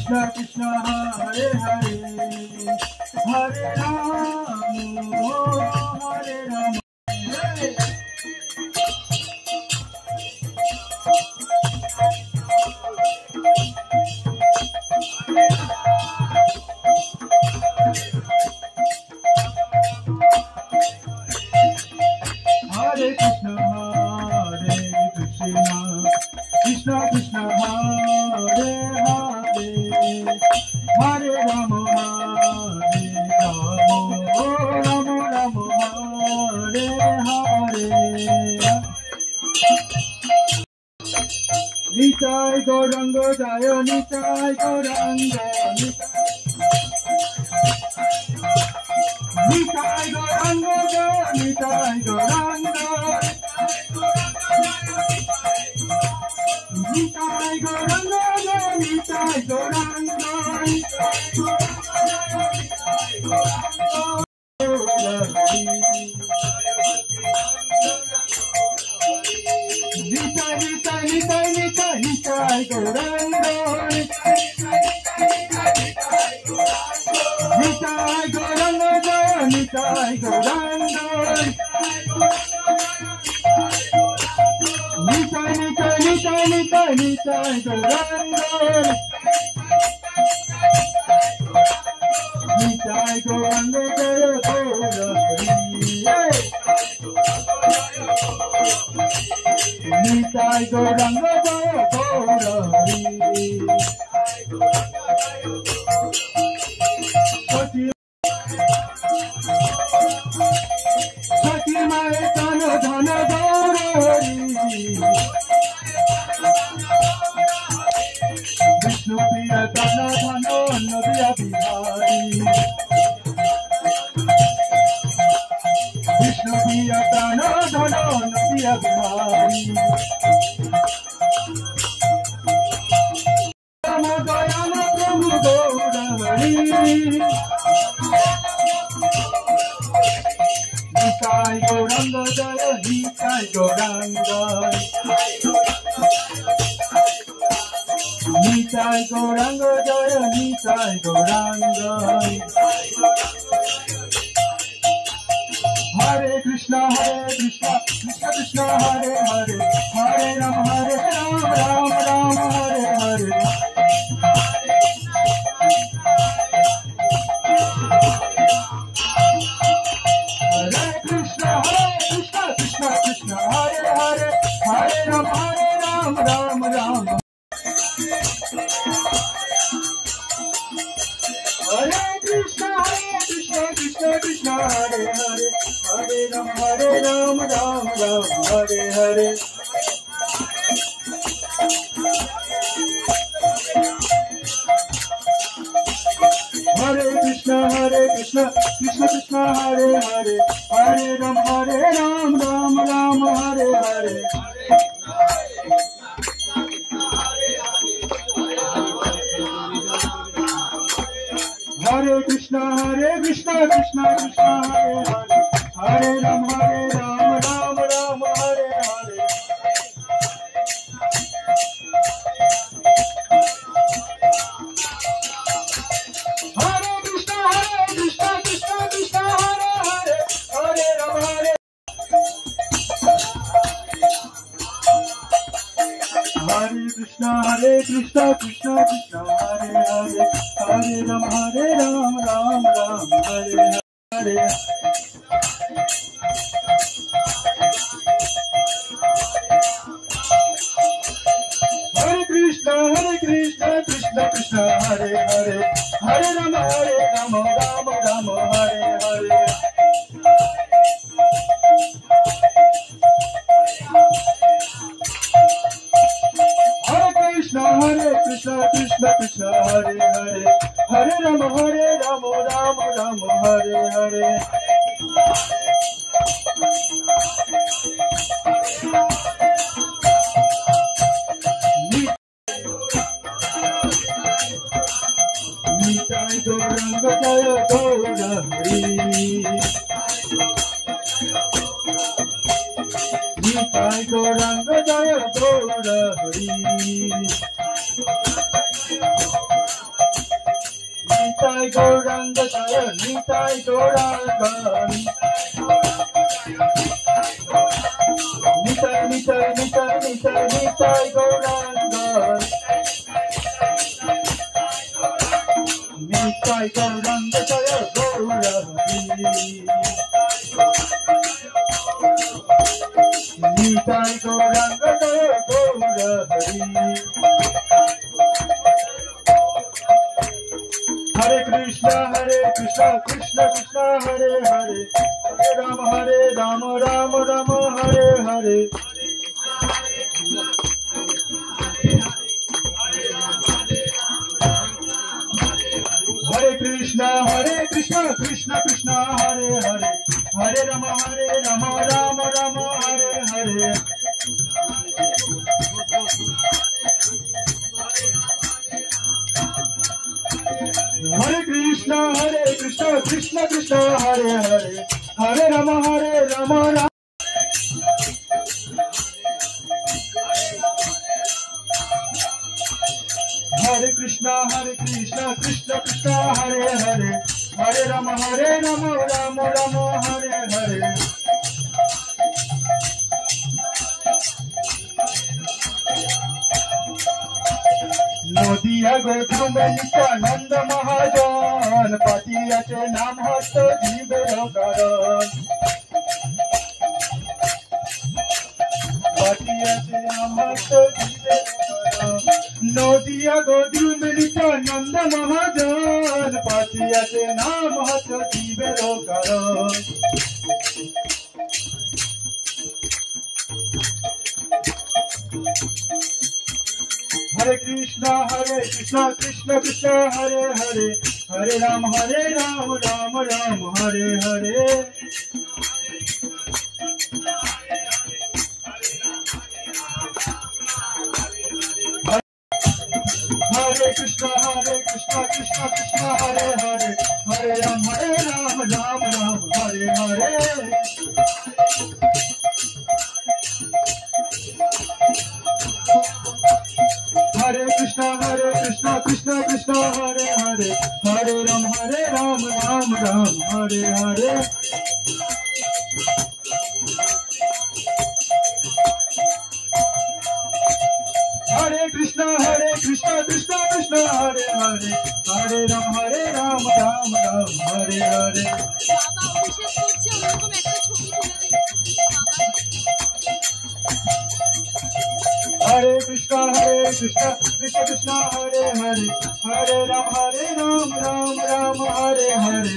Krishna Krishna Hare Hare Hare Rama Hare Rama Hare Krishna Krishna Krishna Hare Hare Hare Rama Rama Rama Hare Hare Nitai Gauranga Jaya Nitai Gauranga Nitai Gauranga Jaya Nitai Gauranga Nitai Gauranga Jaya Nitai Gauranga Nitai Gauranga Nitai Gauranga Jaya Nitai Gauranga Nitai Gauranga Nitai Gauranga Jaya Nitai Gauranga Jaya Sati Mai Tana Dhana Gaurari Vishnu Priya Tana Dhana Nabiya Bihari Vishnu Priya Tana Dhana Nabiya Bihari Rama Dayana Prabhu Gaurari Nitai Gauranga Jaya Nitai Gauranga Nitai Gauranga Jaya Nitai Gauranga Hare Krishna Krishna Krishna Hare Hare Hare Rama Rama Rama Hare Hare Krishna Krishna Hare Hare Hare Rama Rama Rama Hare Krishna Krishna Hare Hare Hare Rama Rama Hare Hare Hare Krishna Krishna Krishna Hare Hare Hare Rama Rama Hare Hare Hare Krishna Krishna Krishna Hare Hare Hare Rama Rama Hare Hare Hare Krishna Krishna Hare Hare Hare Rama Hare Krishna Krishna Krishna Hare Hare Hare Rama Rama Hare Hare Hare Krishna Krishna Krishna Hare Hare Hare Rama Rama Hare Hare Hare Krishna Krishna Hare Hare Hare Rama Rama Hare Hare Nitai Gauranga Jaya Gaurari Nitai Gauranga Jaya Gaurari Gauranga Jaya Nitai Gauranga Nitai Nitai Nitai Nitai Nitai Gauranga Nitai Gauranga Jaya Gaurahari Nitai Gauranga Jaya Gaurahari Hare Krishna Krishna Krishna Hare Hare Hare Rama Rama Rama Hare Hare Hare Krishna Krishna Krishna Hare Hare Hare Rama Rama Rama Hare Hare Hare Krishna Krishna Krishna Hare Hare Hare Rama Rama Hare Krishna Krishna Krishna Hare Hare Hare Rama Rama Rama Hare Hare नदिया गोधूम में नित्यानंद महाजन पातिया के नाम हस्त जीव कारण पातिया के नाम हस्त जीव नदिया गोधूम में नित्यानंद महाजन पातिया के नाम हस्त जीव कारण Hare Krishna Krishna Krishna Hare Hare Hare Rama Rama Rama Hare Hare Hare Krishna Krishna Krishna Hare Hare Hare Rama Rama Rama Hare Hare Hare Krishna Krishna Hare Hare Hare Rama Rama Rama Hare Hare Hare Krishna Krishna Krishna Hare Hare Hare Rama Rama Rama Hare Hare বাবা অভিষেক করছে ওরকম একটা ছবি তুলে Hare Krishna Krishna Krishna Hare Hare Hare Rama Rama Rama Hare Hare